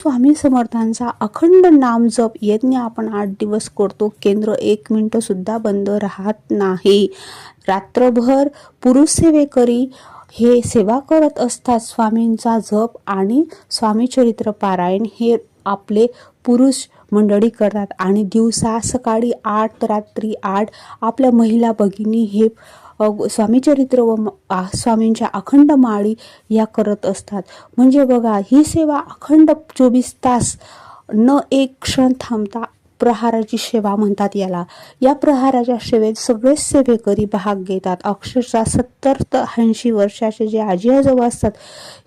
स्वामी समर्थांचा अखंड नाम जप यज्ञ आपण 8 दिवस करतो. केंद्र 1 मिनिट सुद्धा बंद राहत नाही. रात्रभर पुरुष सेवेकरी हे सेवा करत असतात. स्वामींचा जप आणि स्वामी चरित्र पारायण हे आपले पुरुष मंडळी करतात आणि दिवसा सकाळी 8 रात्री 8 आपल्या महिला भगिनी हे स्वामी चरित्र व स्वामींच्या अखंड माळी या करत असतात. म्हणजे बघा, ही सेवा अखंड 24 तास न एक क्षण थांबता प्रहाराची सेवा म्हणतात याला. या प्रहाराच्या सेवेत सगळेच सेवेकरी भाग घेतात. अक्षरशः 70 ते 80 वर्षाचे जे आजी आजोबा असतात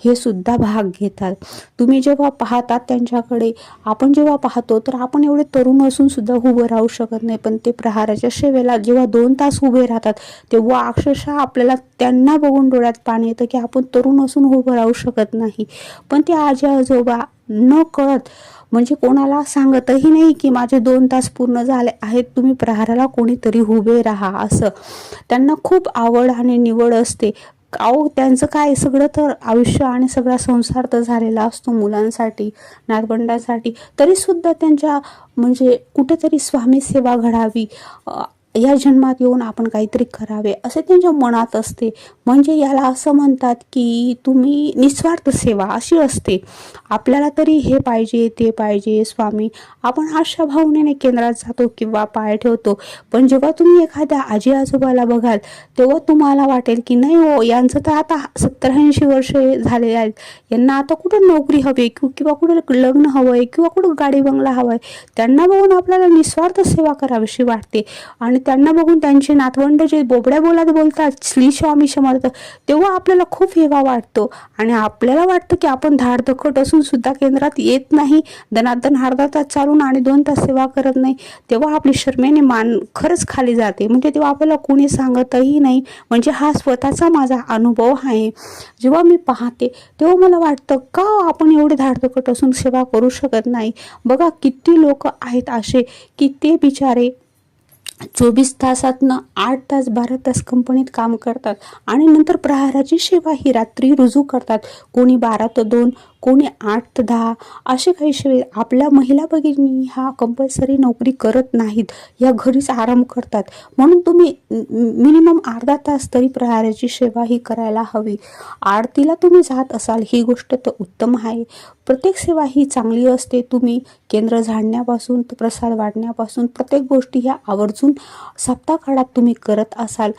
हे सुद्धा भाग घेतात. तुम्ही जेव्हा पाहतात त्यांच्याकडे, आपण जेव्हा पाहतो तर आपण एवढे तरुण असून सुद्धा उभं राहू शकत नाही, पण ते प्रहाराच्या सेवेला जेव्हा 2 तास उभे राहतात तेव्हा अक्षरशः आपल्याला त्यांना बघून डोळ्यात पाणी येतं की आपण तरुण असून उभं राहू शकत नाही. पण ते आजी आजोबा न कळत, म्हणजे कोणाला सांगतही नाही की माझे 2 तास पूर्ण झाले आहेत, तुम्ही प्रहाराला कोणीतरी उभे राहा, असं त्यांना खूप आवड आणि निवड असते. त्यांचं काय, सगळं तर आयुष्य आणि सगळा संसार तर झालेला असतो मुलांसाठी, नातवंडांसाठी, तरी सुद्धा त्यांच्या म्हणजे कुठेतरी स्वामी सेवा घडावी, या जन्मात येऊन आपण काहीतरी करावे असे त्यांच्या मनात असते. म्हणजे याला असं म्हणतात की तुम्ही निस्वार्थ सेवा अशी असते. आपल्याला तरी हे पाहिजे ते पाहिजे स्वामी, आपण अशा भावनेने केंद्रात जातो किंवा पाय ठेवतो. पण जेव्हा तुम्ही एखाद्या आजी आजोबाला बघाल तेव्हा तुम्हाला वाटेल की नाही हो, यांचं तर आता 70-80 वर्ष झालेले आहेत, यांना आता कुठं नोकरी हवी किंवा कुठं लग्न हवंय किंवा कुठं गाडी बंगला हवाय. त्यांना बघून आपल्याला निस्वार्थ सेवा करावीशी वाटते आणि त्यांना बघून त्यांचे नातवंड जे बोबड्या बोलात बोलतात श्री स्वामी समर्थ, तेव्हा आपल्याला खूप हेवा वाटतो आणि आपल्याला वाटतं की आपण धाडदखट असून सुद्धा केंद्रात येत नाही, दनादन अर्धा तास चालून आणि 2 तास सेवा करत नाही, तेव्हा आपली शर्मेने मान खरंच खाली जाते. म्हणजे तेव्हा आपल्याला कोणी सांगतही नाही. म्हणजे हा स्वतःचा माझा अनुभव आहे. जेव्हा मी पाहते तेव्हा मला वाटतं का आपण एवढे धाडदखट असून सेवा करू शकत नाही. बघा, किती लोक आहेत असे की ते बिचारे 24 तासातनं 8 तास 12 तास कंपनीत काम करतात आणि नंतर प्रहाराची सेवा ही रात्री रुजू करतात. कोणी 12 ते 2, कोणी 8 ते 10 असे काही सेवे. आपल्या महिला भगिनी हा कंपल्सरी नोकरी करत नाहीत, या घरीच आराम करतात. म्हणून तुम्ही मिनिमम अर्धा तास तरी प्रहाराची सेवा ही करायला हवी. आरतीला तुम्ही जात असाल ही गोष्ट तर उत्तम आहे. प्रत्येक सेवा ही चांगली असते. तुम्ही केंद्र झाडण्यापासून प्रसाद वाढण्यापासून प्रत्येक गोष्टी ह्या आवर्जून सप्ताह काळात तुम्ही करत असाल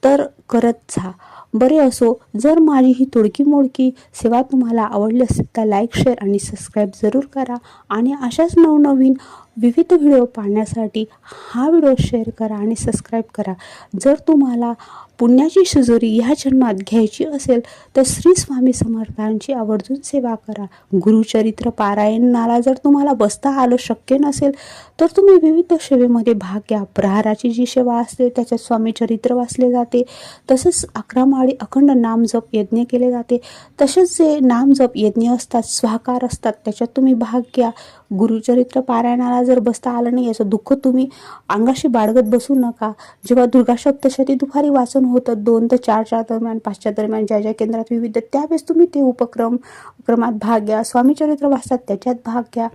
तर करत जा. बरे असो, जर माझी ही तोडकी मोडकी सेवा तुम्हाला आवडली असेल तर लाईक, शेअर आणि सबस्क्राईब जरूर करा आणि अशाच नवनवीन विविध व्हिडिओ पाहण्यासाठी हा व्हिडिओ शेअर करा आणि सबस्क्राईब करा. जर तुम्हाला पुण्याची शिजोरी ह्या जन्मात घ्यायची असेल तर श्री स्वामी समर्थांची आवर्जून सेवा करा. गुरुचरित्र पारायणाला जर तुम्हाला बसता आलं शक्य नसेल तर तुम्ही विविध सेवेमध्ये भाग घ्या. प्रहाराची जी सेवा असते त्याच्यात स्वामी चरित्र वाचले जाते, तसेच 11 माळी अखंड नामजप यज्ञ केले जाते. तसेच जे नामजप यज्ञ असतात, स्वाहाकार असतात, त्याच्यात तुम्ही भाग घ्या. गुरुचरित्र पारायणाला जर बसता आलं नाही याचं दुःख तुम्ही अंगाशी बाळगत बसू नका. जेव्हा दुर्गा सप्तशती दुपारी वाचन होतं 2 ते 4च्या दरम्यान, 5च्या दरम्यान, ज्या ज्या केंद्रात विविध, त्यावेळेस तुम्ही ते उपक्रमात भाग घ्या. स्वामी चरित्र वाचतात त्याच्यात भाग घ्या,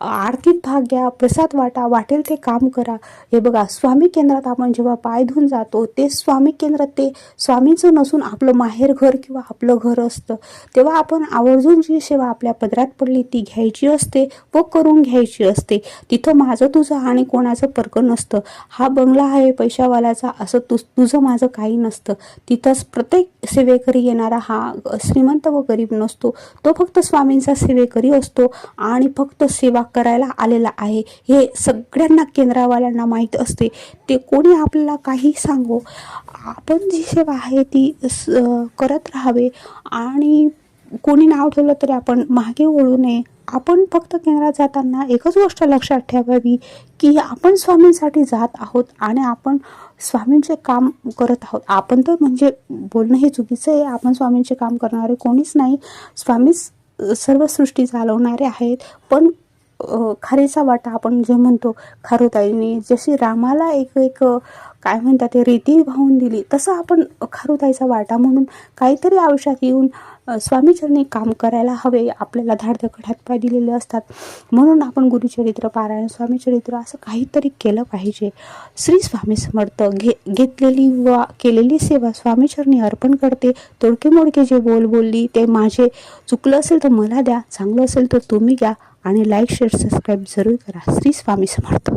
आरतीत भाग घ्या, प्रसाद वाटा, वाटेल ते काम करा. हे बघा, स्वामी केंद्रात आपण जेव्हा पाय धुवून जातो ते स्वामी केंद्रात ते स्वामींचं नसून आपलं माहेर घर किंवा आपलं घर असतं. तेव्हा आपण आवर्जून जी सेवा आपल्या पदरात पडली ती घ्यायची असते व करून घ्यायची असते. तिथं माझं तुझं आणि कोणाचं पर्क नसतं. हा बंगला आहे पैशावाल्याचा असं तुझं माझं काही नसतं. तिथंच प्रत्येक सेवेकरी येणारा हा श्रीमंत व गरीब नसतो, तो फक्त स्वामींचा सेवेकरी असतो आणि फक्त सेवा करायला आलेला आहे हे सगळ्यांना केंद्रावाल्यांना माहीत असते. ते कोणी आपल्याला काही सांगो, आपण जी सेवा आहे ती करत राहावे आणि कोणी नाव ठेवलं तरी आपण मागे वळू नये. आपण फक्त केंद्रात जाताना एकच गोष्ट लक्षात ठेवावी की आपण स्वामींसाठी जात आहोत आणि आपण स्वामींचे काम करत आहोत. आपण तर म्हणजे बोलणं हे चुकीचं आहे, आपण स्वामींचे काम करणारे कोणीच नाही. स्वामीच सर्व सृष्टी चालवणारे आहेत. पण खारीचा वाटा आपण जे म्हणतो, खारुताईने जशी रामाला एक काय म्हणतात ते रीती वाहून दिली, तसं आपण खारुताईचा वाटा म्हणून काहीतरी आयुष्यात येऊन स्वामीचरणी काम करायला हवे. आपल्याला धाडदकट हातपाय दिलेले असतात, म्हणून आपण गुरुचरित्र पारायण, स्वामीचरित्र असं काहीतरी केलं पाहिजे. श्री स्वामी समर्थ. घेतलेली व केलेली सेवा स्वामीचरणी अर्पण करते. तोडके मोडके जे बोलली ते माझे चुकलं असेल तर मला द्या, चांगलं असेल तर तुम्ही घ्या आणि लाईक शेअर सबस्क्राईब जरूर करा. श्री स्वामी समर्थ.